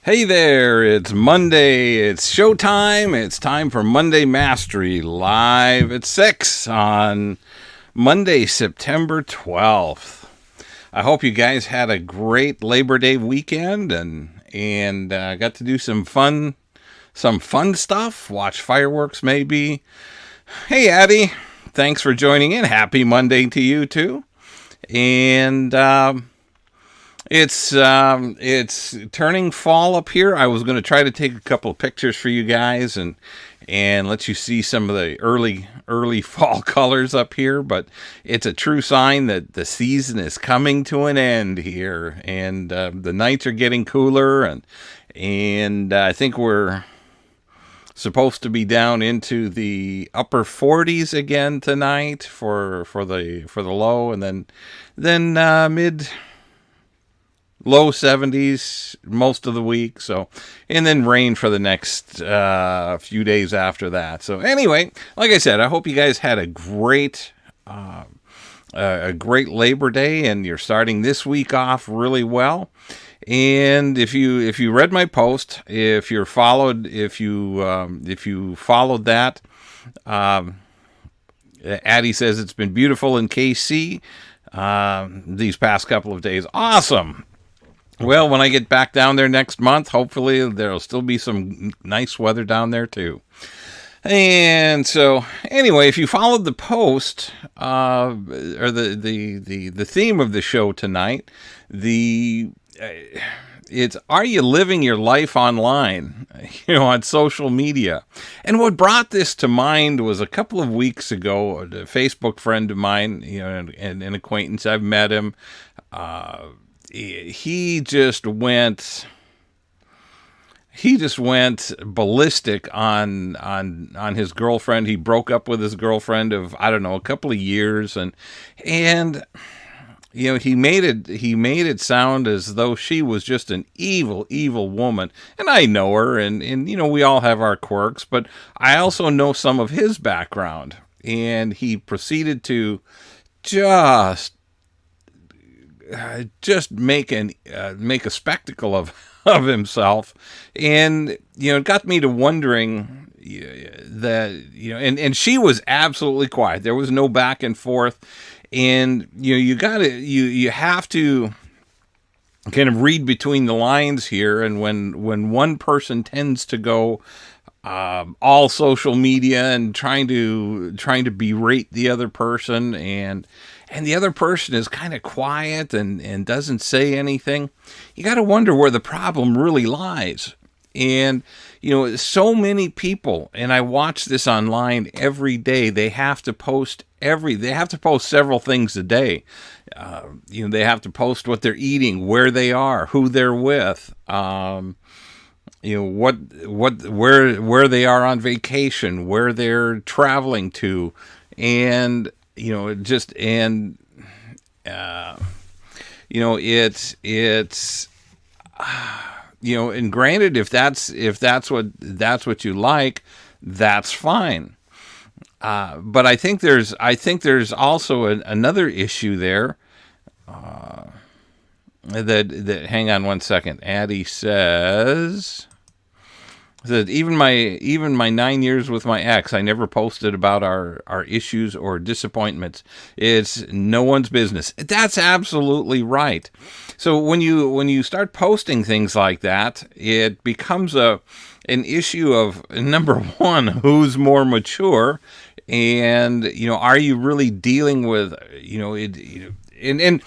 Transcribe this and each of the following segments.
Hey there, it's Monday, it's showtime, it's time for Monday Mastery live at 6 on Monday, September 12th. I hope you guys had a great Labor Day weekend and got to do some fun stuff, watch fireworks maybe. Hey Addie, thanks for joining in. Happy Monday to you too. And it's turning fall up here. I was going to try to take a couple of pictures for you guys and let you see some of the early fall colors up here, but it's a true sign that the season is coming to an end here, and the nights are getting cooler, and I think we're supposed to be down into the upper 40s again tonight for the low, and then mid low 70s most of the week. So, and then rain for the next few days after that. So anyway, like I said, I hope you guys had a great Labor Day, and you're starting this week off really well. And if you read my post, if you followed that, Addie says it's been beautiful in KC these past couple of days. Awesome. Well, when I get back down there next month, hopefully there'll still be some nice weather down there too. And so, anyway, if you followed the post or the theme of the show tonight, it's are you living your life online, on social media? And what brought this to mind was a couple of weeks ago, a Facebook friend of mine, and an acquaintance. I've met him. He just went ballistic on his girlfriend. He broke up with his girlfriend of, I don't know, a couple of years, and he made it sound as though she was just an evil woman. And I know her, and we all have our quirks, but I also know some of his background. And he proceeded to just make a spectacle of himself, and it got me to wondering that and she was absolutely quiet. There was no back and forth, and you have to kind of read between the lines here. And when one person tends to go all social media and trying to berate the other person, and the other person is kind of quiet and doesn't say anything, you got to wonder where the problem really lies. And so many people, and I watch this online every day, they have to post several things a day. They have to post what they're eating, where they are, who they're with, where they are on vacation, where they're traveling to, and it's and granted, if that's what you like, that's fine. But I think there's also another issue there. That hang on one second. Addie says that even my 9 years with my ex, I never posted about our issues or disappointments. It's no one's business. That's absolutely right. So when you start posting things like that, it becomes an issue of, number one, who's more mature, and are you really dealing with and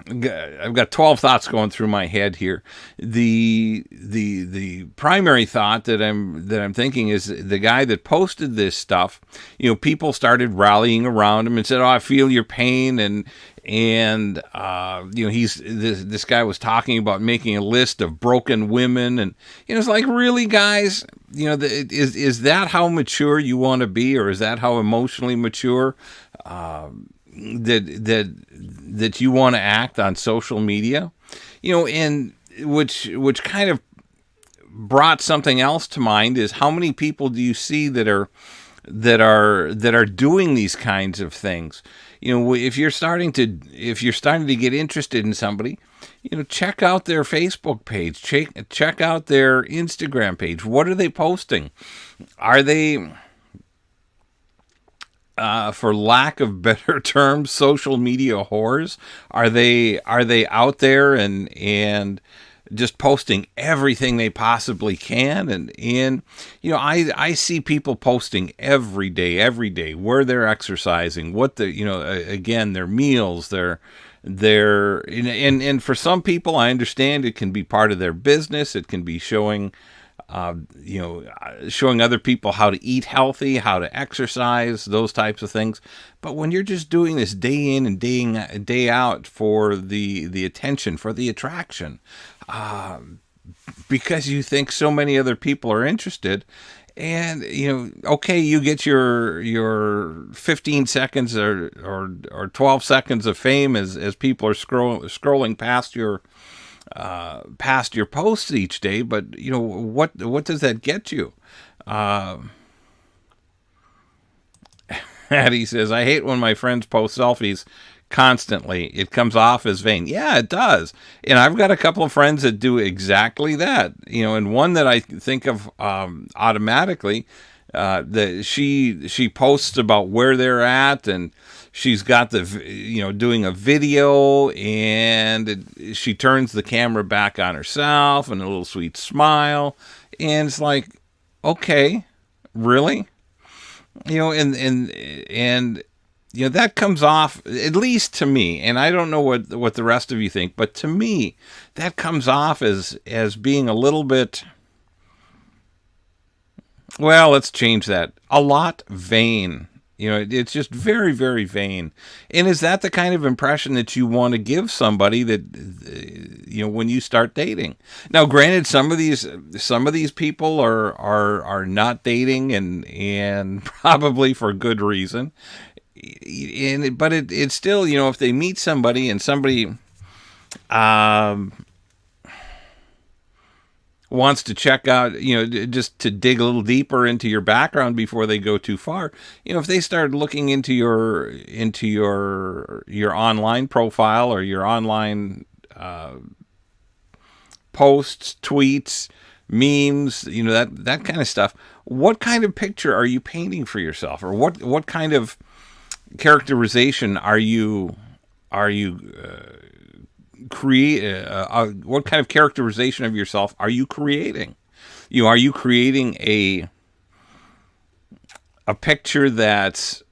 I've got 12 thoughts going through my head here. The primary thought that I'm thinking is the guy that posted this stuff. People started rallying around him and said, "Oh, I feel your pain," and this guy was talking about making a list of broken women, and it's like, really, guys, is that how mature you want to be, or is that how emotionally mature that you want to act on social media? And which kind of brought something else to mind, is how many people do you see that are doing these kinds of things? if you're starting to get interested in somebody, check out their Facebook page, check out their Instagram page. What are they posting? Are they, for lack of better terms, social media whores? Are they out there and just posting everything they possibly can? And I see people posting every day where they're exercising, what again, their meals, their and for some people, I understand it can be part of their business. It can be showing other people how to eat healthy, how to exercise, those types of things. But when you're just doing this day in and day out for the attention, for the attraction, because you think so many other people are interested, and okay, you get your 15 seconds or 12 seconds of fame as people are scrolling past your posts each day, but what does that get you? Addie says, I hate when my friends post selfies constantly. It comes off as vain. Yeah, it does. And I've got a couple of friends that do exactly that. And one that I think of automatically, that she posts about where they're at, and she's got doing a video, and she turns the camera back on herself and a little sweet smile, and it's like, okay, really? And that comes off, at least to me, and I don't know what the rest of you think, but to me, that comes off as being a little bit, well, let's change that, a lot vain. It's just very, very vain. And is that the kind of impression that you want to give somebody that, when you start dating? Now, granted, some of these people are not dating, and probably for good reason. But it's still, if they meet somebody and somebody wants to check out, just to dig a little deeper into your background before they go too far, if they start looking into your online profile or your online posts, tweets, memes, that kind of stuff, what kind of picture are you painting for yourself, or what kind of characterization are you what kind of characterization of yourself are you creating? Are you creating a picture that's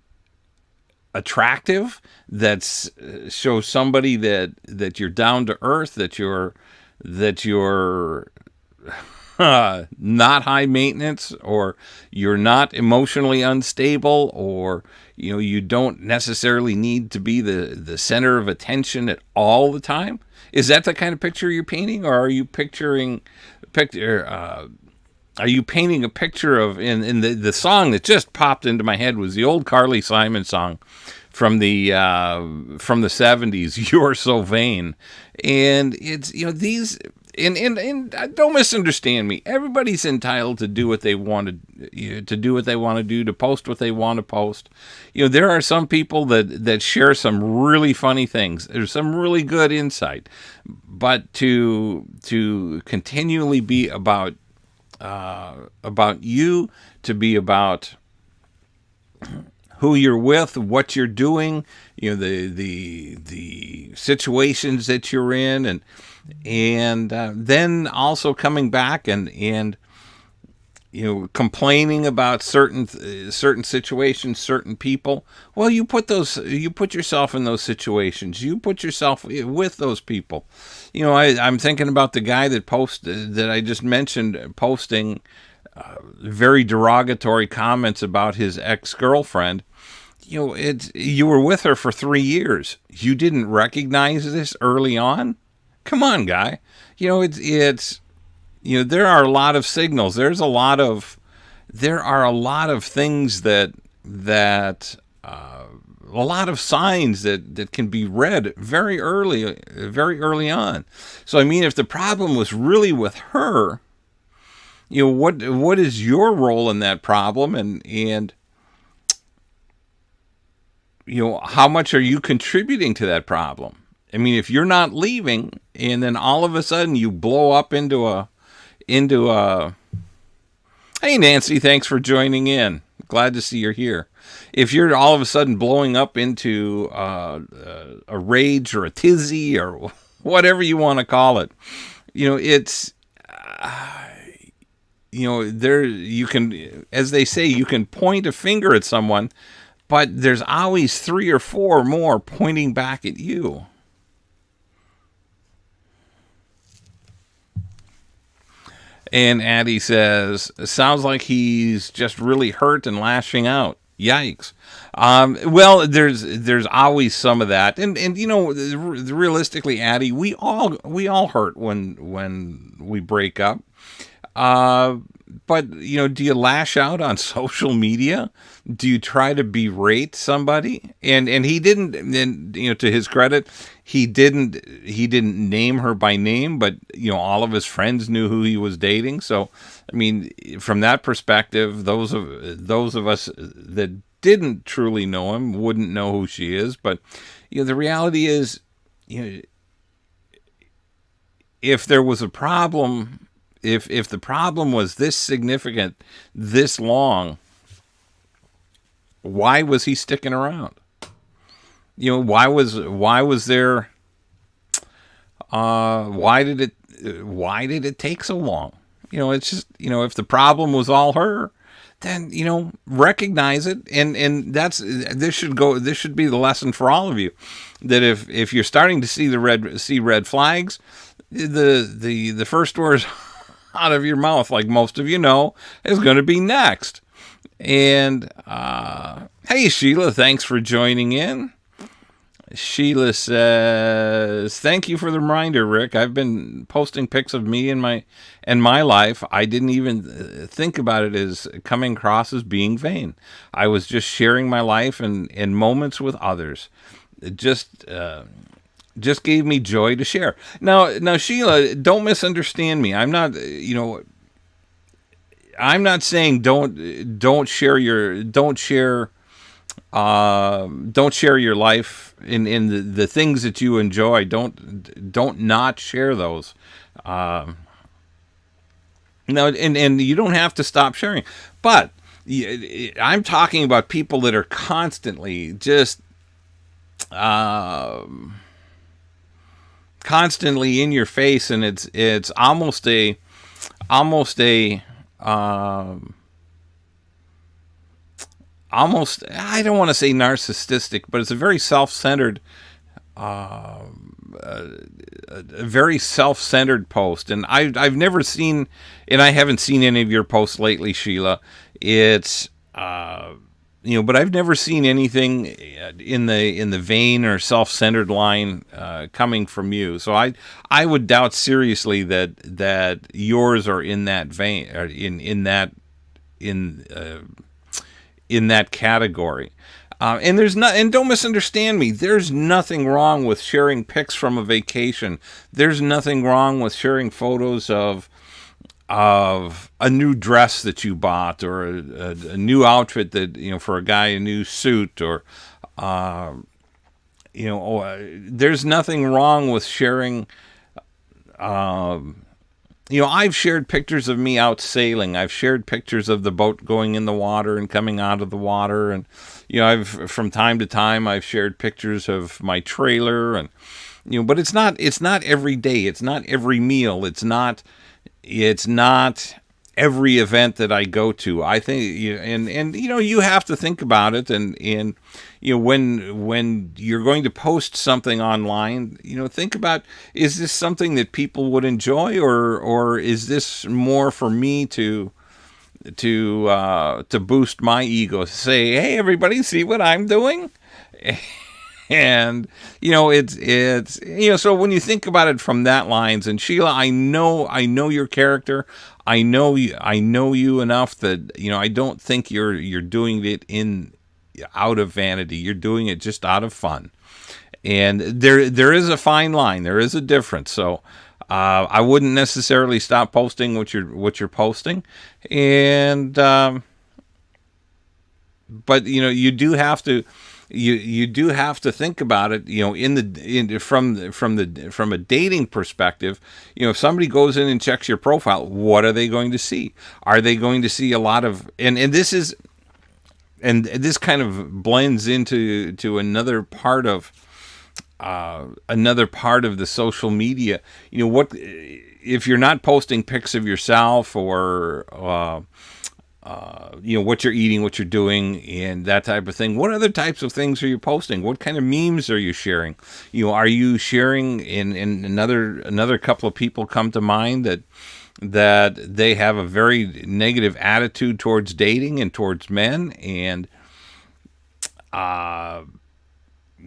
attractive, that shows somebody that you're down to earth, that you're not high maintenance, or you're not emotionally unstable, or you don't necessarily need to be the center of attention at all the time? Is that the kind of picture you're painting, or are you painting a picture of, in the song that just popped into my head was the old Carly Simon song from the 70s, You're So Vain. And it's, these, and don't misunderstand me. Everybody's entitled to do what they want to do what they want to do, to post what they want to post. There are some people that share some really funny things. There's some really good insight, but to continually be about you, to be about who you're with, what you're doing, the situations that you're in, and then also coming back and complaining about certain situations, certain people. Well, you put yourself in those situations. You put yourself with those people. I'm thinking about the guy that I just mentioned, posting very derogatory comments about his ex-girlfriend. You were with her for 3 years. You didn't recognize this early on? Come on, guy. It's there are a lot of signals. There are a lot of things that a lot of signs that can be read very early on. So I mean, if the problem was really with her, what is your role in that problem? And how much are you contributing to that problem? I mean, if you're not leaving, and then all of a sudden you blow up into a. Hey, Nancy, thanks for joining in. Glad to see you're here. If you're all of a sudden blowing up into a rage or a tizzy or whatever you want to call it, it's there you can, as they say, you can point a finger at someone, but there's always 3 or 4 more pointing back at you. And Addie says, sounds like he's just really hurt and lashing out. Yikes. Well, there's always some of that, and realistically, Addie, we all hurt when we break up. But do you lash out on social media? Do you try to berate somebody? And he didn't. And to his credit, he didn't name her by name, but all of his friends knew who he was dating. So, I mean, from that perspective, those of us that didn't truly know him wouldn't know who she is. But the reality is, if there was a problem. If the problem was this significant, this long, why was he sticking around? Why was there? Why did it take so long? It's just if the problem was all her, then recognize it, and this should be the lesson for all of you, that if you're starting to see red flags, the first words out of your mouth, like most of is going to be next. And hey, Sheila, thanks for joining in. Sheila says, thank you for the reminder, Rick. I've been posting pics of me and my life. I didn't even think about it as coming across as being vain. I was just sharing my life and moments with others. It just gave me joy to share. Now, Sheila, don't misunderstand me. I'm not, I'm not saying don't share your life in the things that you enjoy. Don't not share those. No, and you don't have to stop sharing. But I'm talking about people that are constantly just constantly in your face, and it's almost a I don't want to say narcissistic, but it's a very self-centered post. And I've never seen, and I haven't seen any of your posts lately, Sheila. It's but I've never seen anything in the vain or self-centered line coming from you. So I would doubt seriously that yours are in that vein, or in that category. And don't misunderstand me. There's nothing wrong with sharing pics from a vacation. There's nothing wrong with sharing photos of a new dress that you bought, or a new outfit that, for a guy, a new suit, or, there's nothing wrong with sharing. I've shared pictures of me out sailing. I've shared pictures of the boat going in the water and coming out of the water. And, from time to time, I've shared pictures of my trailer, and, but it's not every day. It's not every meal. It's not every event that I go to. I think, you have to think about it. And when you're going to post something online, think about, is this something that people would enjoy, or is this more for me to boost my ego, say, hey, everybody, see what I'm doing? And, it's so when you think about it from that lines, and Sheila, I know your character. I know you enough that, I don't think you're doing it out of vanity. You're doing it just out of fun. And there is a fine line. There is a difference. So, I wouldn't necessarily stop posting what you're posting. And, but, you do have to, you do have to think about it, from a dating perspective. If somebody goes in and checks your profile, what are they going to see? Are they going to see a lot of, and this kind of blends into another part of the social media. What if you're not posting pics of yourself, or what you're eating, what you're doing, and that type of thing? What other types of things are you posting? What kind of memes are you sharing? Are you sharing? In another couple of people come to mind that they have a very negative attitude towards dating and towards men, and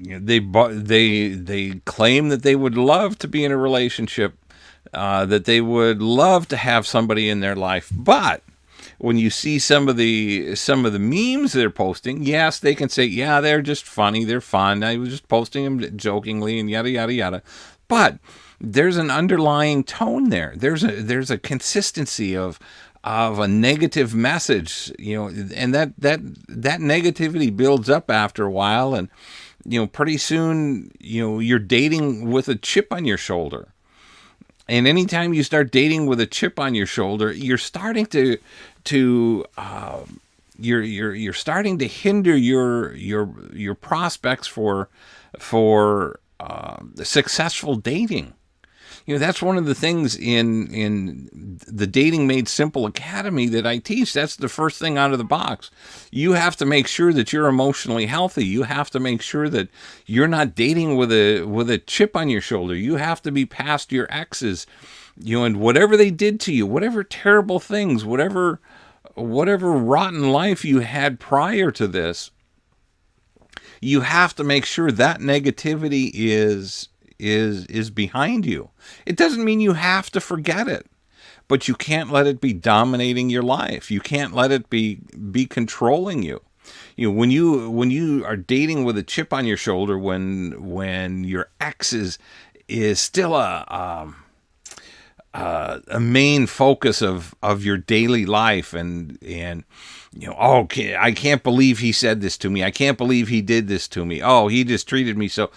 they claim that they would love to be in a relationship, that they would love to have somebody in their life, but when you see some of the memes they're posting, yes, they can say, yeah, they're just funny, they're fun, I was just posting them jokingly and yada yada yada, but there's an underlying tone there. There's a consistency of a negative message, and that negativity builds up after a while, and pretty soon you're dating with a chip on your shoulder. And anytime you start dating with a chip on your shoulder, you're starting to you're starting to hinder your prospects for successful dating. That's one of the things in the Dating Made Simple Academy that I teach. That's the first thing out of the box. You have to make sure that you're emotionally healthy. You have to make sure that you're not dating with a chip on your shoulder. You have to be past your exes, and whatever they did to you, whatever terrible things, whatever rotten life you had prior to this, you have to make sure that negativity is behind you. It doesn't mean you have to forget it, but you can't let it be dominating your life. You can't let it be controlling you. When you are dating with a chip on your shoulder, when your ex is still a main focus of your daily life, and okay, I can't believe he said this to me. I can't believe he did this to me. Oh, he just treated me so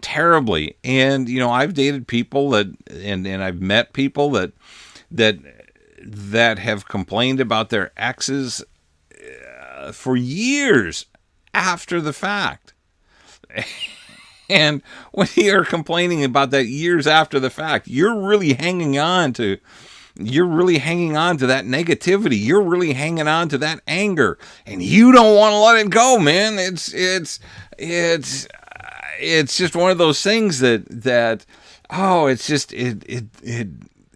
terribly. And I've dated people and I've met people that have complained about their exes for years after the fact. And when you're complaining about that years after the fact, you're really hanging on to that negativity. You're really hanging on to that anger, and you don't want to let it go, man. It's just one of those things that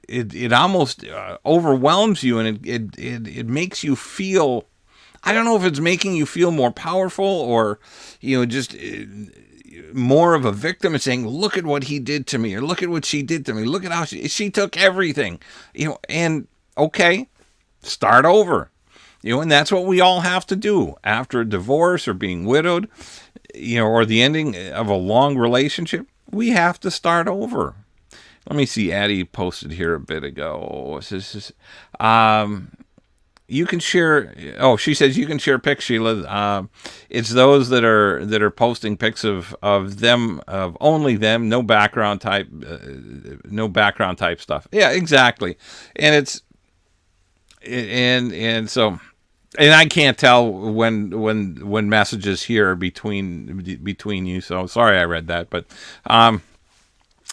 it almost overwhelms you, and it makes you feel, I don't know if it's making you feel more powerful, or just more of a victim, and saying, look at what he did to me, or look at what she did to me, look at how she took everything, and okay, start over, and that's what we all have to do after a divorce, or being widowed, or the ending of a long relationship. We have to start over. Let me see, Addie posted here a bit ago. You can share. Oh, she says you can share pics, Sheila. It's those that are posting pics of them, of only them, no background type stuff. Yeah, exactly. And so, and I can't tell when messages here are between you. So sorry I read that, but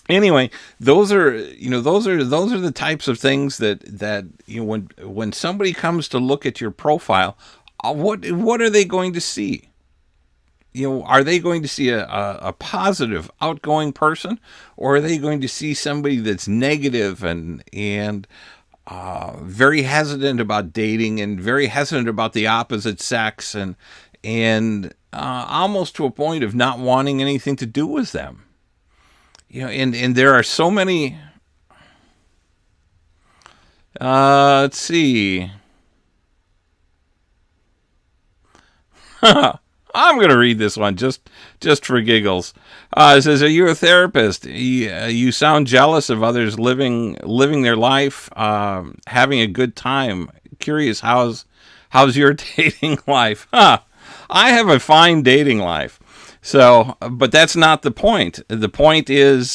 anyway, those are the types of things that when somebody comes to look at your profile, what are they going to see? Are they going to see a positive, outgoing person, or are they going to see somebody that's negative and very hesitant about dating, and very hesitant about the opposite sex, and almost to a point of not wanting anything to do with them? And there are so many. Let's see. I'm going to read this one just for giggles. It says, "Are you a therapist? You sound jealous of others living their life, having a good time. Curious, how's your dating life?" I have a fine dating life. So, but that's not the point. The point is,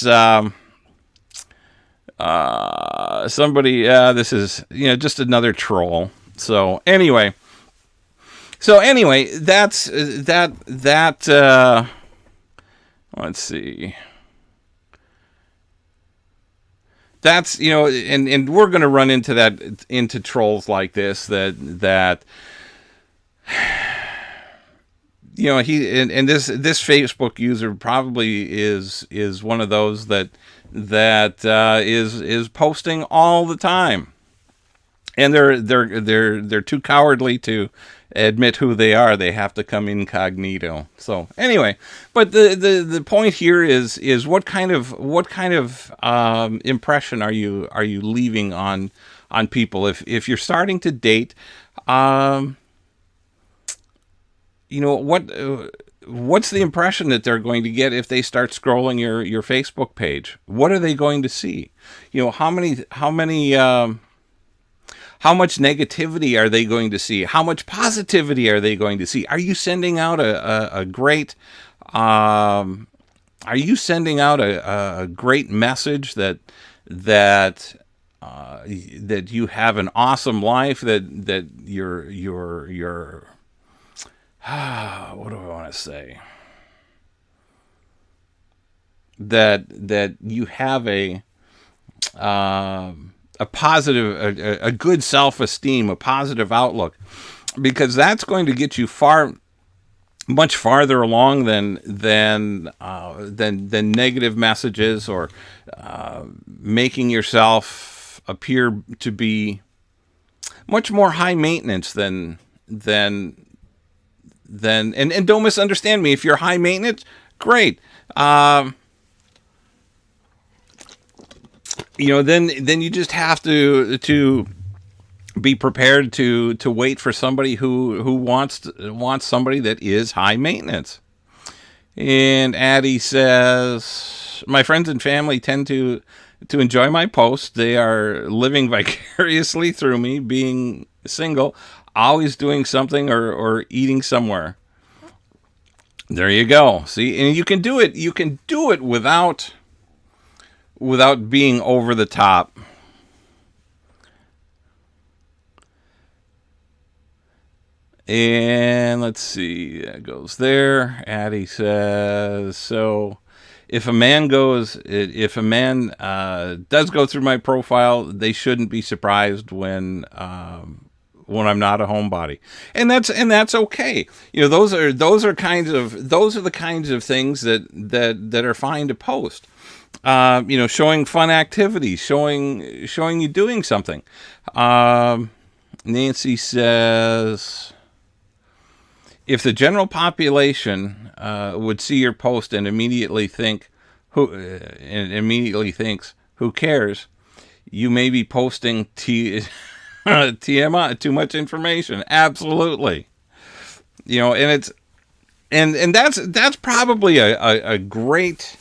somebody, this is, just another troll. So anyway, that's, let's see. That's, and we're going to run into trolls like this, that he and this Facebook user probably is one of those that is posting all the time, and they're too cowardly to admit who they are. They have to come incognito. So anyway, but the point here is what kind of impression are you leaving on people if you're starting to date? What's the impression that they're going to get if they start scrolling your Facebook page? What are they going to see? How much negativity are they going to see? How much positivity are they going to see? Are you sending out a great message that you have an awesome life, that you're what do I want to say? That you have a positive, a good self-esteem, a positive outlook, because that's going to get you much farther along than negative messages, or making yourself appear to be much more high maintenance than and don't misunderstand me. If you're high maintenance, great. Then you just have to be prepared to wait for somebody who wants somebody that is high maintenance. And Addie says, my friends and family tend to enjoy my posts. They are living vicariously through me, being single, always doing something or eating somewhere. There you go. See, and you can do it. You can do it without being over the top. And let's see, that goes there. Addie says, so if a man does go through my profile, they shouldn't be surprised when I'm not a homebody, and that's okay. Those are the kinds of things that are fine to post. Showing fun activities, showing you doing something. Nancy says, if the general population would see your post and immediately thinks, who cares? You may be posting TMI, too much information. Absolutely. And it's and that's probably a great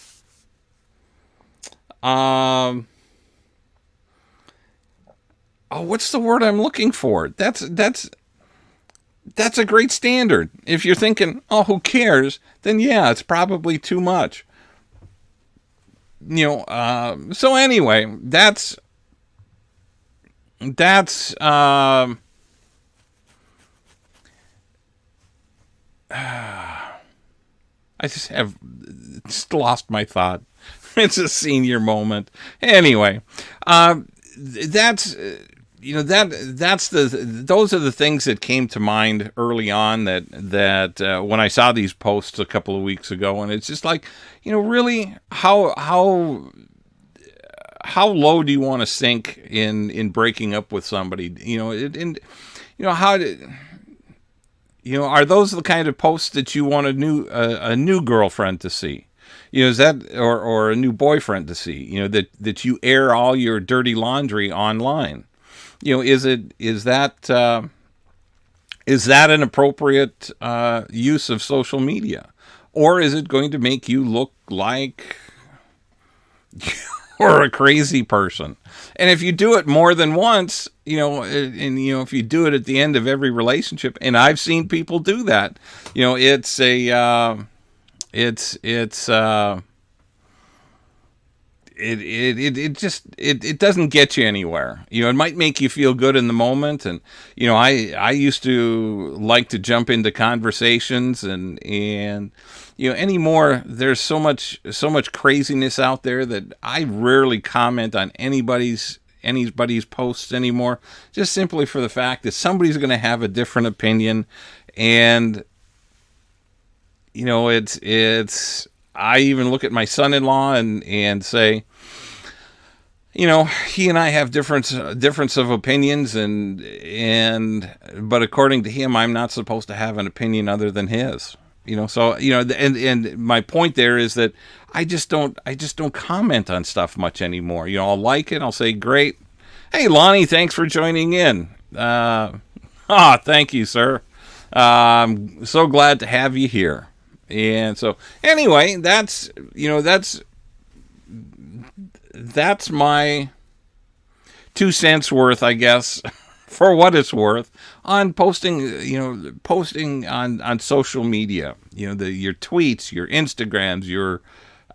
what's the word I'm looking for? That's a great standard. If you're thinking, who cares? Then yeah, it's probably too much. So anyway, that's I just lost my thought. It's a senior moment. Anyway, those are the things that came to mind early on that when I saw these posts a couple of weeks ago, and it's just like, really, how low do you want to sink in breaking up with somebody? Are those the kind of posts that you want a new girlfriend to see? Is that or a new boyfriend to see? That you air all your dirty laundry online. Is that an appropriate use of social media, or is it going to make you look like or a crazy person. And if you do it more than once, if you do it at the end of every relationship, and I've seen people do that, it's a, it doesn't get you anywhere. It might make you feel good in the moment. And, I used to like to jump into conversations and anymore, there's so much craziness out there that I rarely comment on anybody's posts anymore, just simply for the fact that somebody's going to have a different opinion. And, I even look at my son-in-law and say, he and I have difference of opinions, but according to him, I'm not supposed to have an opinion other than his. And my point there is that I just don't comment on stuff much anymore. I'll like it, I'll say great. Hey, Lonnie, thanks for joining in. Thank you, sir. I'm so glad to have you here. And so, anyway, that's my 2 cents worth, I guess, for what it's worth, on posting on social media. Your tweets, your Instagrams, your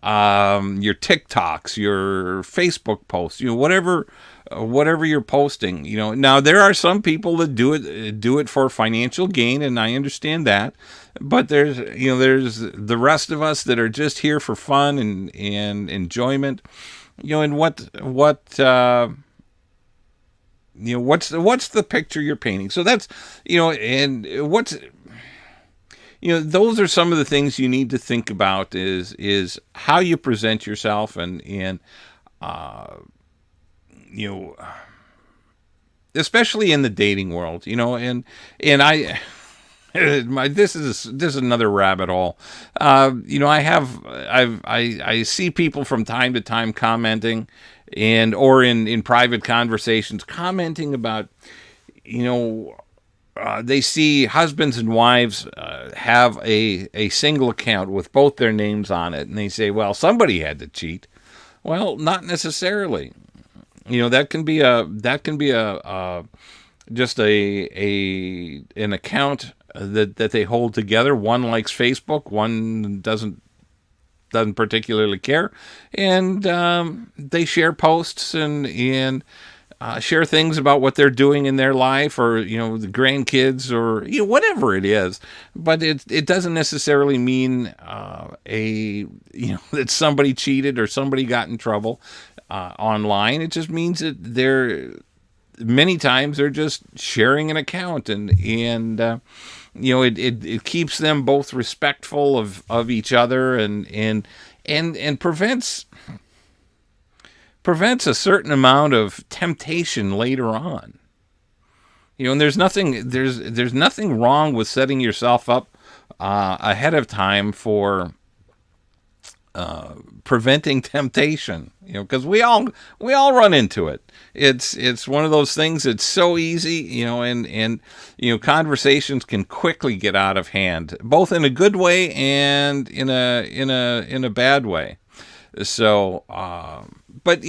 TikToks, your Facebook posts, whatever you're posting. Now there are some people that do it for financial gain, and I understand that. But there's the rest of us that are just here for fun and enjoyment. And what's the picture you're painting? So that's, those are some of the things you need to think about is how you present yourself and especially in the dating world, and I, this is another rabbit hole. I see people from time to time commenting or in private conversations commenting about, they see husbands and wives have a single account with both their names on it, and they say, well, somebody had to cheat. Well, not necessarily. That can be just an account that they hold together. One likes Facebook, one doesn't particularly care, and they share posts and share things about what they're doing in their life, or the grandkids, or whatever it is. But it doesn't necessarily mean that somebody cheated or somebody got in trouble online. It just means that many times they're just sharing an account, and it keeps them both respectful of each other, and prevents a certain amount of temptation later on. And there's nothing wrong with setting yourself up ahead of time for preventing temptation, because we all run into it. It's one of those things that's so easy, and conversations can quickly get out of hand, both in a good way and in a bad way. So, but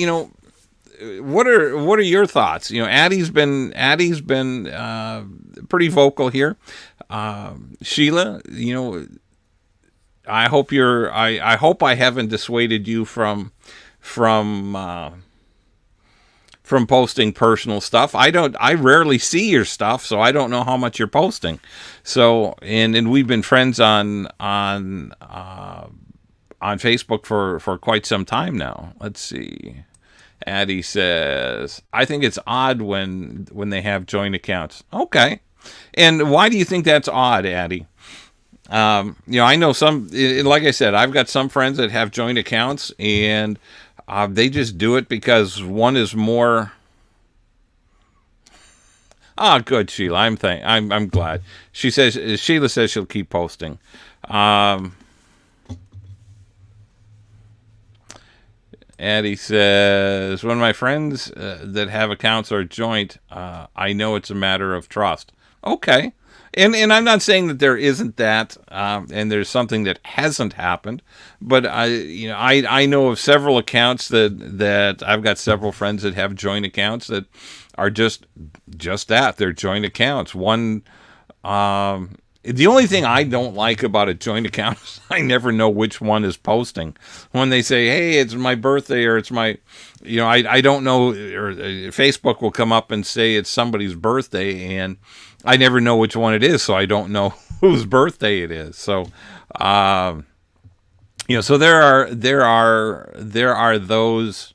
what are your thoughts? Addie's been pretty vocal here. Sheila, I hope I hope I haven't dissuaded you from posting personal stuff. I rarely see your stuff, so I don't know how much you're posting. So, and we've been friends on Facebook for quite some time now. Let's see. Addie says, I think it's odd when they have joint accounts. Okay. And why do you think that's odd, Addie? I know like I said, I've got some friends that have joint accounts, and they just do it because one is more. Good, Sheila. I'm glad. Sheila says she'll keep posting. Addie says, when my friends that have accounts are joint, I know it's a matter of trust. Okay. And I'm not saying that there isn't that, and there's something that hasn't happened, but I know of several accounts that I've got several friends that have joint accounts that are just that, they're joint accounts. One, the only thing I don't like about a joint account is I never know which one is posting. When they say, "Hey, it's my birthday," or "It's my," I don't know, or Facebook will come up and say it's somebody's birthday, and I never know which one it is, so I don't know whose birthday it is. So, so there are those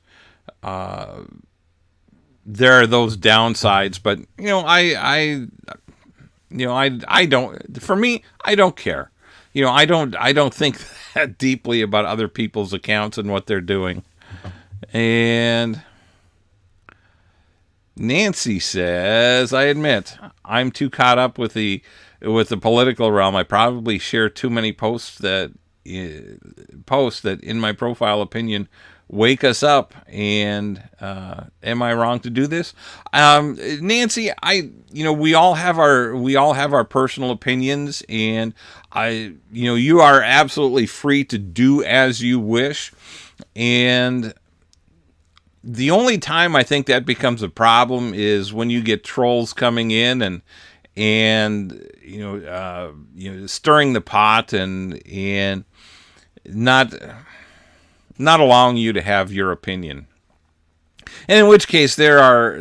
downsides, but I don't. For me, I don't care. I don't think that deeply about other people's accounts and what they're doing. And Nancy says, I admit I'm too caught up with the political realm. I probably share too many posts that in my profile opinion wake us up. And am I wrong to do this? Nancy, we all have our personal opinions, and you are absolutely free to do as you wish. And the only time I think that becomes a problem is when you get trolls coming in and stirring the pot and not allowing you to have your opinion. And in which case there are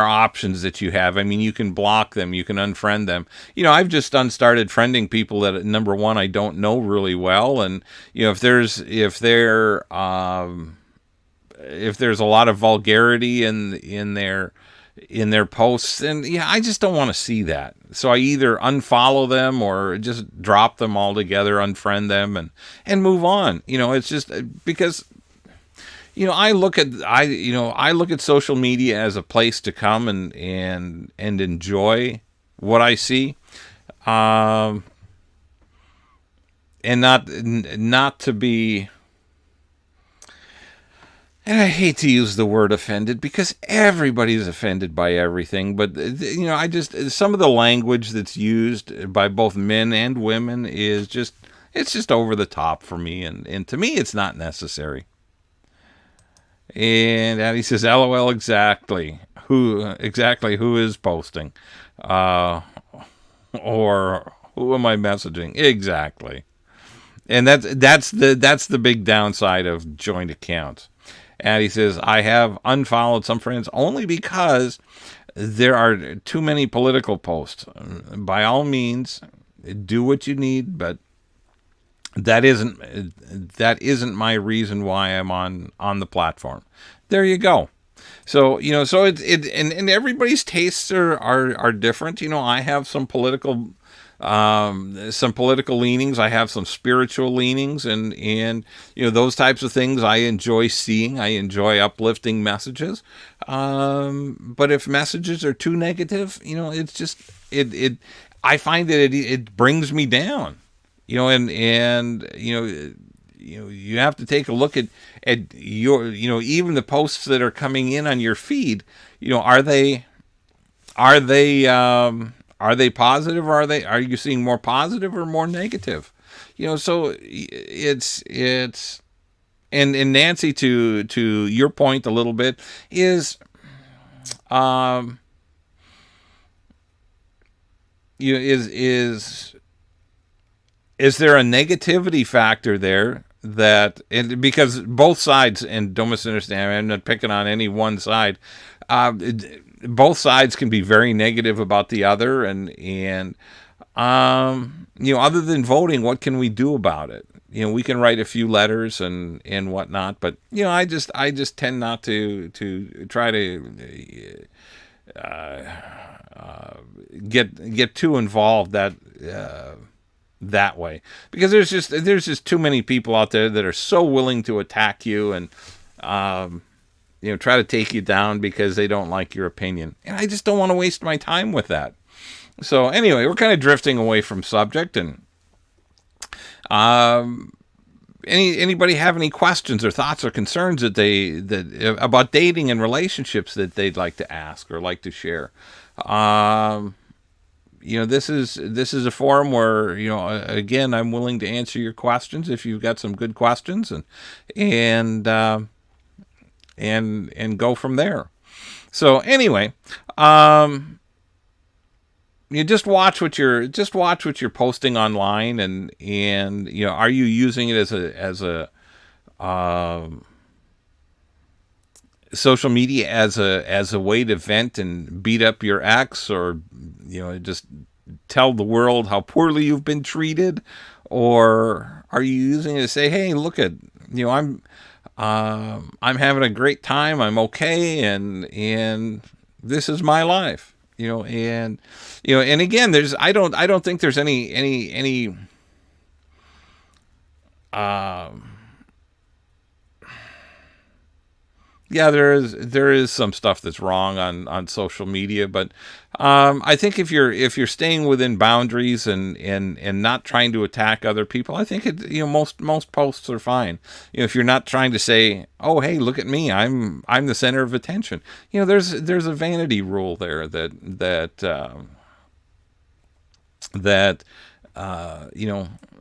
options that you have. I mean, you can block them, you can unfriend them. I've just started friending people that, number one, I don't know really well, and if there's a lot of vulgarity in their posts, and I just don't want to see that. So I either unfollow them or just drop them altogether, unfriend them, and move on. It's just because I look at social media as a place to come and enjoy what I see, and not to be. And I hate to use the word offended because everybody's offended by everything. But, some of the language that's used by both men and women is it's just over the top for me. And to me, it's not necessary. And Addie says, LOL, exactly. Who is posting? Or who am I messaging? Exactly. And that's the big downside of joint accounts. And he says, I have unfollowed some friends only because there are too many political posts. By all means, do what you need, but that isn't my reason why I'm on the platform. There you go. So and everybody's tastes are different. I have some political leanings. I have some spiritual leanings, and those types of things I enjoy seeing. I enjoy uplifting messages. But if messages are too negative, it's just I find that it brings me down. And you have to take a look at your even the posts that are coming in on your feed. Are they positive, or are you seeing more positive or more negative? So it's and Nancy, to your point a little bit, is is there a negativity factor there because both sides, and don't misunderstand, I'm not picking on any one side, both sides can be very negative about the other, and other than voting, what can we do about it? We can write a few letters and whatnot, but I just tend not to try to get too involved that way, because there's just too many people out there that are so willing to attack you and try to take you down because they don't like your opinion. And I just don't want to waste my time with that. So anyway, we're kind of drifting away from subject, and anybody have any questions or thoughts or concerns that about dating and relationships that they'd like to ask or like to share. This is a forum where, again, I'm willing to answer your questions if you've got some good questions, and go from there. So anyway, you just watch what you're posting online, and are you using it as a social media as a way to vent and beat up your ex, or just tell the world how poorly you've been treated, or are you using it to say, hey, look at, I'm having a great time, I'm okay, and this is my life, and again, I don't think there's any yeah, there is some stuff that's wrong on social media, but I think if you're staying within boundaries and not trying to attack other people, I think most posts are fine. If you're not trying to say, oh, hey, look at me, I'm the center of attention. There's a vanity rule there that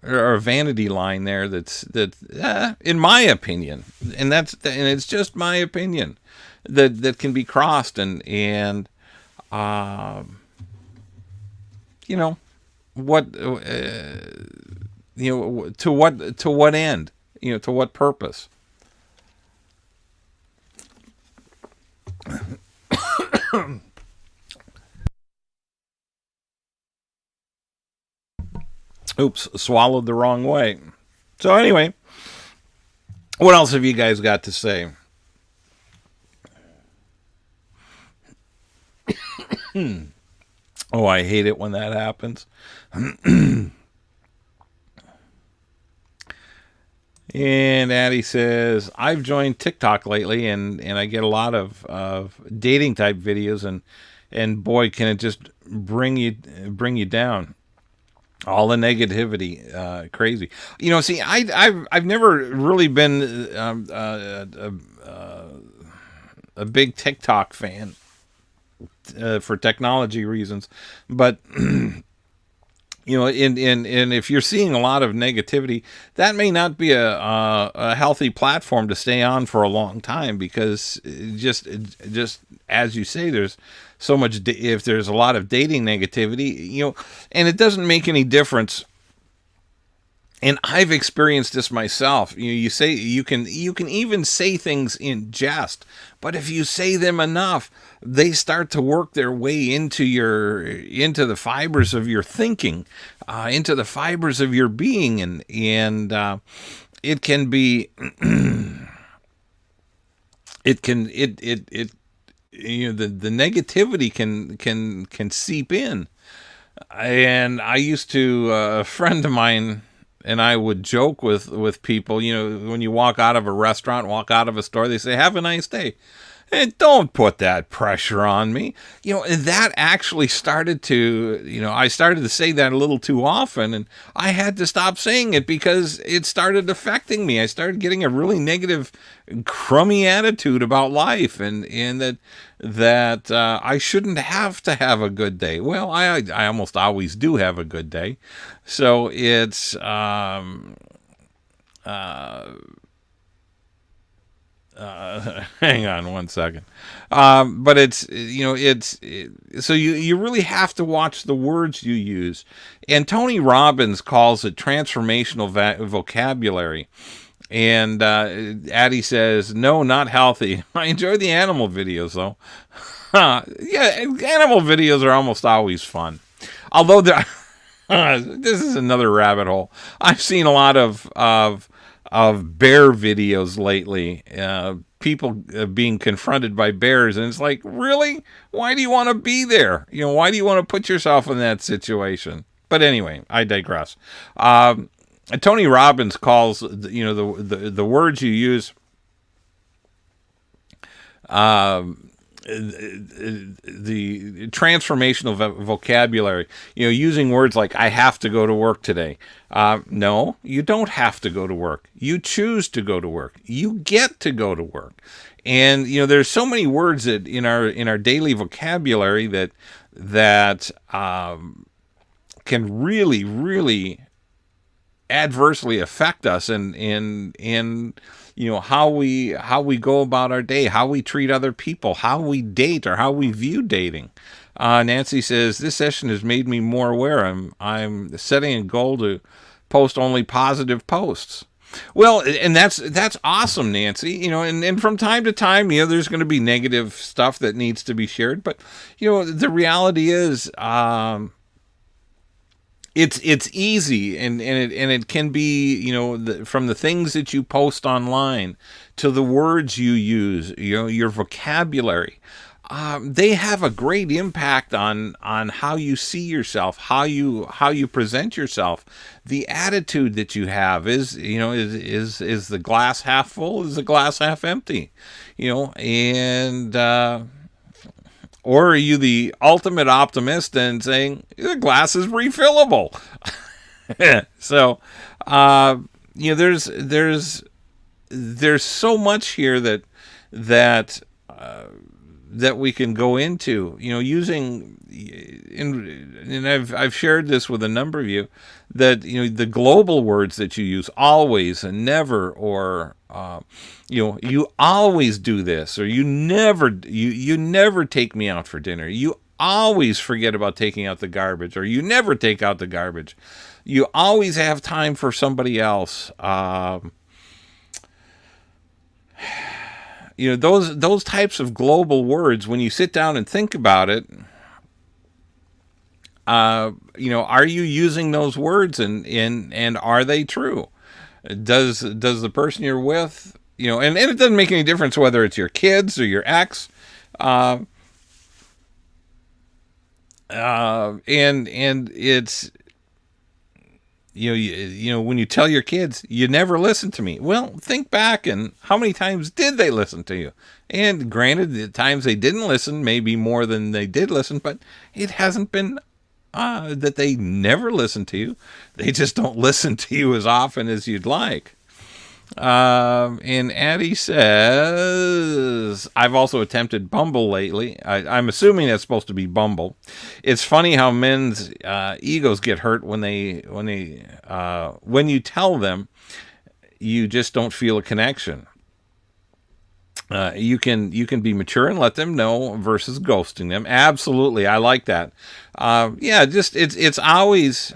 or a vanity line there that in my opinion, and it's just my opinion, that can be crossed, and what to what end, to what purpose. Oops, swallowed the wrong way. So anyway, what else have you guys got to say? Oh, I hate it when that happens. And Addie says, I've joined TikTok lately, and I get a lot of dating type videos, and boy, can it just bring you down. All the negativity, crazy. See, I've never really been a big TikTok fan for technology reasons, but and if you're seeing a lot of negativity, that may not be a healthy platform to stay on for a long time, because just as you say, there's so much, if there's a lot of dating negativity, and it doesn't make any difference. And I've experienced this myself. You say you can even say things in jest, but if you say them enough, they start to work their way into the fibers of your thinking, into the fibers of your being, and it can be the negativity can seep in. And I used to, a friend of mine and I would joke with people, when you walk out of a restaurant, walk out of a store, they say, have a nice day. And don't put that pressure on me. And that actually started to, I started to say that a little too often, and I had to stop saying it because it started affecting me. I started getting a really negative, crummy attitude about life, and that I shouldn't have to have a good day. Well, I almost always do have a good day. So it's, hang on one second. But so you really have to watch the words you use. And Tony Robbins calls it transformational vocabulary. And Addie says, no, not healthy. I enjoy the animal videos, though. Yeah, animal videos are almost always fun. Although this is another rabbit hole. I've seen a lot of bear videos lately. People being confronted by bears, and it's like, really? Why do you want to be there? Why do you want to put yourself in that situation? But anyway, I digress. Tony Robbins calls the words you use the transformational vocabulary, using words like "I have to go to work today." No, you don't have to go to work. You choose to go to work. You get to go to work. And there's so many words that in our daily vocabulary that can really, really adversely affect us in how we go about our day, how we treat other people, how we date, or how we view dating. Nancy says this session has made me more aware. I'm setting a goal to post only positive posts. Well, and that's awesome, Nancy. And from time to time, there's going to be negative stuff that needs to be shared. But the reality is, it's easy, and it can be, from the things that you post online to the words you use, your vocabulary. They have a great impact on how you see yourself, how you present yourself. The attitude that you have is the glass half full, is the glass half empty, and or are you the ultimate optimist and saying the glass is refillable? So, there's so much here that we can go into, using, and I've shared this with a number of you, that, the global words that you use, always and never, or, you always do this, or you never take me out for dinner. You always forget about taking out the garbage, or you never take out the garbage. You always have time for somebody else. Those types of global words, when you sit down and think about it, are you using those words, and are they true? Does the person you're with, and it doesn't make any difference whether it's your kids or your ex, and it's, when you tell your kids, you never listen to me. Well, think back, and how many times did they listen to you? And granted, the times they didn't listen may be more than they did listen, but it hasn't been that they never listen to you. They just don't listen to you as often as you'd like. And Addie says, I've also attempted Bumble lately. I'm assuming that's supposed to be Bumble. It's funny how men's egos get hurt when you tell them you just don't feel a connection. You can be mature and let them know versus ghosting them. Absolutely, I like that. It's always.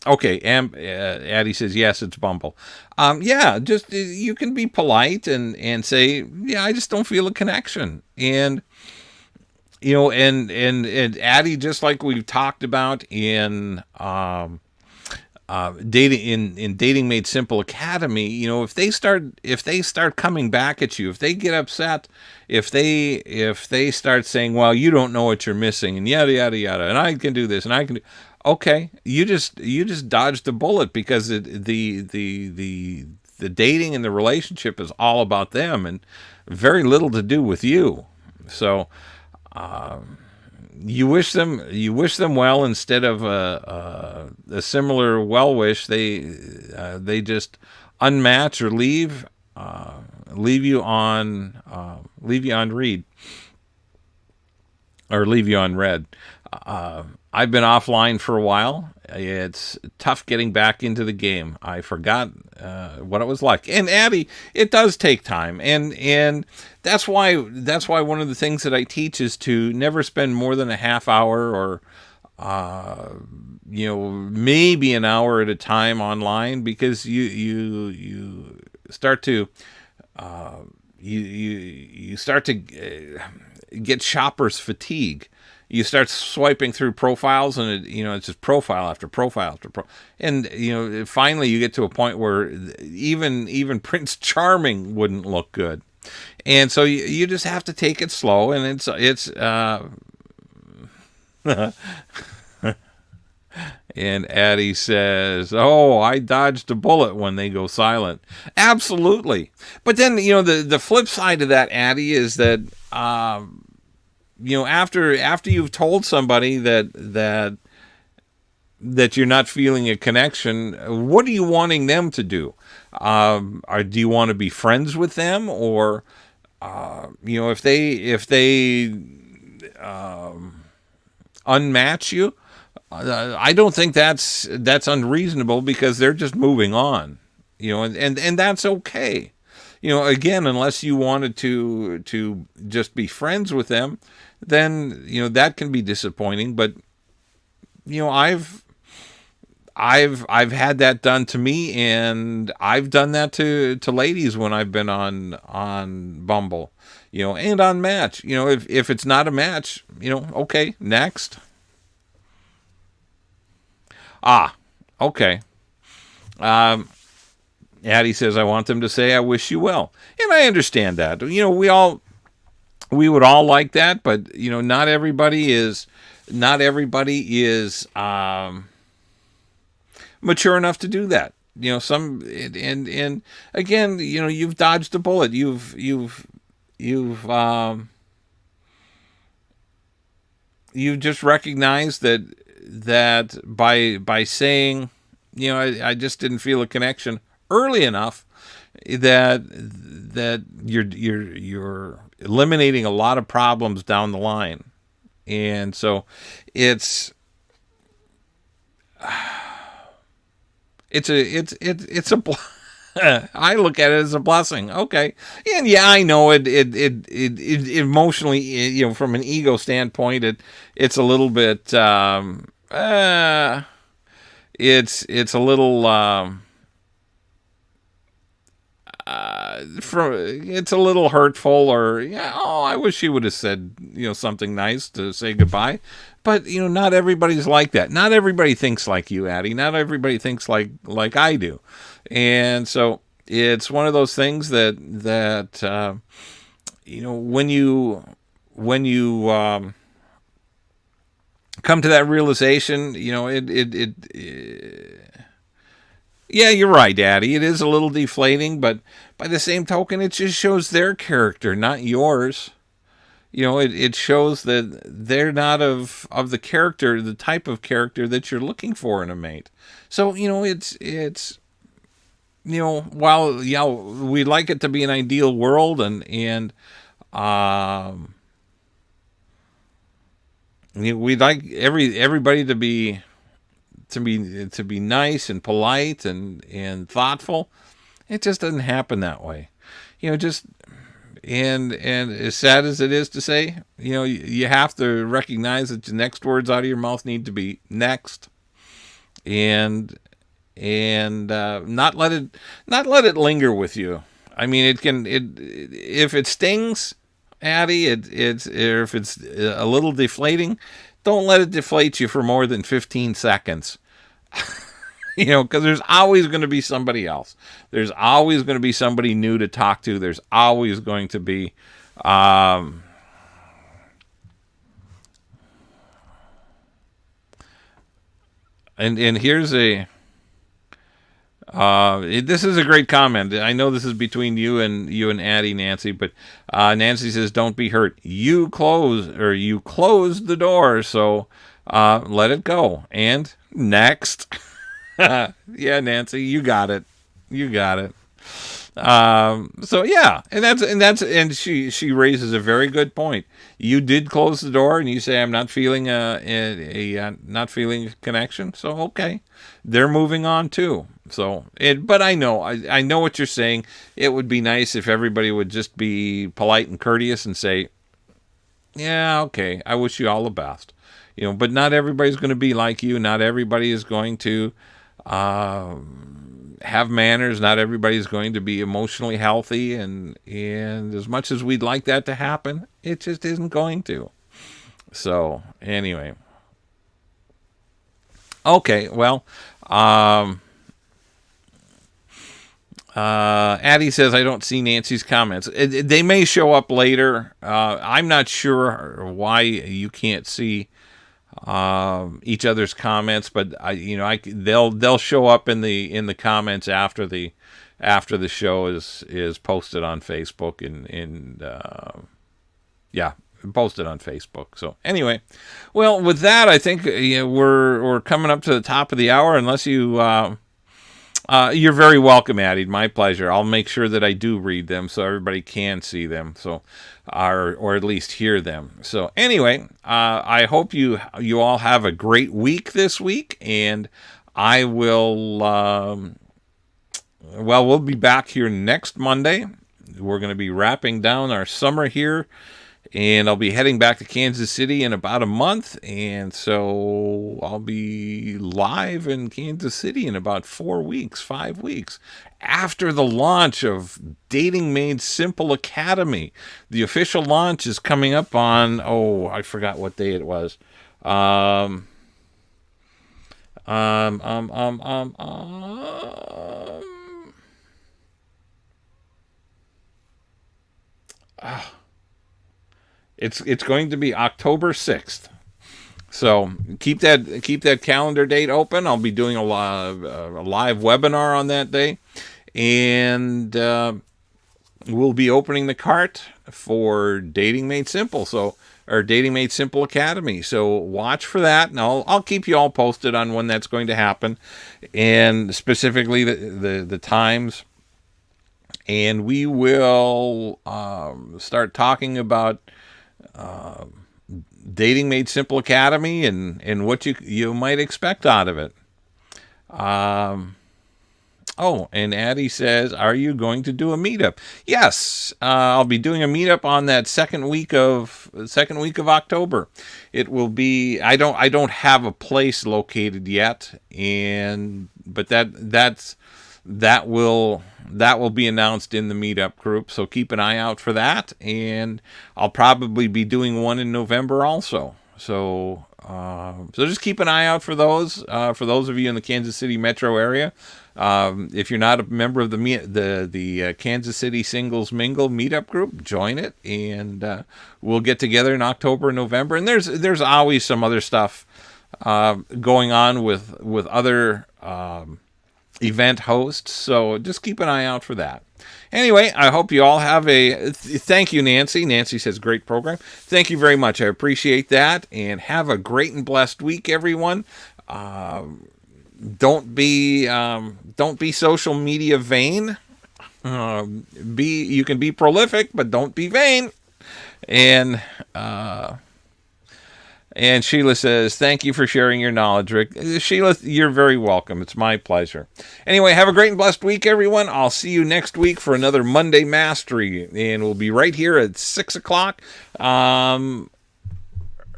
Okay, Addie says, yes, it's Bumble. You can be polite and say, yeah, I just don't feel a connection. And, and Addie, just like we've talked about in dating in Dating Made Simple Academy, if they start coming back at you, if they get upset, if they start saying, well, you don't know what you're missing, and yada yada yada, and I can do this, and I can do. Okay, you just dodged a bullet, because the dating and the relationship is all about them and very little to do with you. So you wish them well instead of a similar well wish. They just unmatch or leave you on read, or leave you on red. I've been offline for a while. It's tough getting back into the game. I forgot what it was like. And Addie, it does take time, and that's why one of the things that I teach is to never spend more than a half hour, or maybe an hour at a time online, because you start to you start to get shopper's fatigue. You start swiping through profiles, and it's just profile after profile after profile, and finally you get to a point where even Prince Charming wouldn't look good, and so you just have to take it slow, and it's And Addie says, "Oh, I dodged a bullet when they go silent." Absolutely. But then, the flip side of that, Addie, is that, after you've told somebody that you're not feeling a connection, what are you wanting them to do? Or do you want to be friends with them? Or, if they unmatch you, I don't think that's unreasonable, because they're just moving on, and that's okay. Again, unless you wanted to just be friends with them, then that can be disappointing. But I've had that done to me, and I've done that to ladies when I've been on Bumble, and on Match. If it's not a match, okay, next. Ah, okay. Um, Addie says, "I want them to say I wish you well," and I understand that. We would all like that, but not everybody is mature enough to do that. And again, you've dodged a bullet. You've just recognized that by saying, I just didn't feel a connection early enough, that you're eliminating a lot of problems down the line. And so it's I look at it as a blessing. Okay. And yeah, I know it emotionally, from an ego standpoint, it's a little bit, it's a little, it's a little hurtful, or, yeah, oh, I wish he would have said, something nice to say goodbye. But, not everybody's like that. Not everybody thinks like you, Addie. Not everybody thinks like I do. And so it's one of those things that when you come to that realization, yeah, you're right, Daddy. It is a little deflating, but by the same token, it just shows their character, not yours. It shows that they're not of the character, the type of character that you're looking for in a mate. So, it's while, yeah, we'd like it to be an ideal world, and we'd like everybody to be nice and polite and thoughtful. It just doesn't happen that way. Just, and as sad as it is to say, you have to recognize that the next words out of your mouth need to be next, and not let it linger with you. I mean, if it stings, Addie, or if it's a little deflating, don't let it deflate you for more than 15 seconds. Because there's always going to be somebody else. There's always going to be somebody new to talk to. There's always going to be, and here's this is a great comment. I know this is between you and Addie, Nancy, but Nancy says, "Don't be hurt. You closed the door, so let it go." And next. Yeah, Nancy, you got it. You got it. So yeah, and she raises a very good point. You did close the door, and you say, "I'm not feeling not feeling a connection." So okay, they're moving on too. So but I know what you're saying. It would be nice if everybody would just be polite and courteous and say, "Yeah, okay, I wish you all the best." But not everybody's going to be like you. Not everybody is going to have manners. Not everybody's going to be emotionally healthy, and as much as we'd like that to happen, it just isn't going to. So anyway, okay, well, Addie says, "I don't see Nancy's comments. They may show up later. I'm not sure why you can't see each other's comments, but they'll show up in the comments after the show is posted on Facebook and yeah, posted on Facebook. So anyway, well, with that, I think we're coming up to the top of the hour. Unless you're very welcome, Addie. My pleasure. I'll make sure that I do read them so everybody can see them. So, or at least hear them. So anyway, I hope you all have a great week this week, and I will. Well, we'll be back here next Monday. We're going to be wrapping down our summer here, and I'll be heading back to Kansas City in about a month. And so I'll be live in Kansas City in about 5 weeks, after the launch of Dating Made Simple Academy. The official launch is coming up on, I forgot what day it was. It's going to be October 6th. So keep that calendar date open. I'll be doing a live webinar on that day, and we'll be opening the cart for Dating Made Simple. Or Dating Made Simple Academy. So watch for that, and I'll keep you all posted on when that's going to happen, and specifically the times. And we will start talking about Dating Made Simple Academy and what you might expect out of it. And Addie says, are you going to do a meetup? Yes, I'll be doing a meetup on that second week of October. It will be. I don't have a place located yet, but that will be announced in the meetup group. So keep an eye out for that, and I'll probably be doing one in November also. So just keep an eye out for those. For those of you in the Kansas City metro area. If you're not a member of the Kansas City Singles Mingle meetup group, join it, and we'll get together in October and November. And there's always some other stuff going on with other event hosts, so just keep an eye out for that. Anyway, I hope you all have thank you, Nancy. Nancy says, great program. Thank you very much. I appreciate that, and have a great and blessed week, everyone. Don't be social media vain. You can be prolific, but don't be vain. And Sheila says, thank you for sharing your knowledge, Rick. Sheila, you're very welcome. It's my pleasure. Anyway, have a great and blessed week, everyone. I'll see you next week for another Monday Mastery, and we'll be right here at 6 o'clock.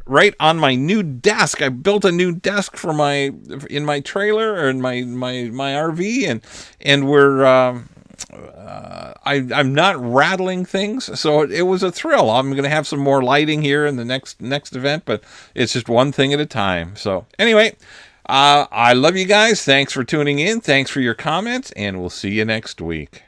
Right on my new desk. I built a new desk in my trailer, or in my RV, and we're I'm not rattling things, so it was a thrill. I'm going to have some more lighting here in the next event, but it's just one thing at a time. So anyway, I love you guys. Thanks for tuning in. Thanks for your comments, and we'll see you next week.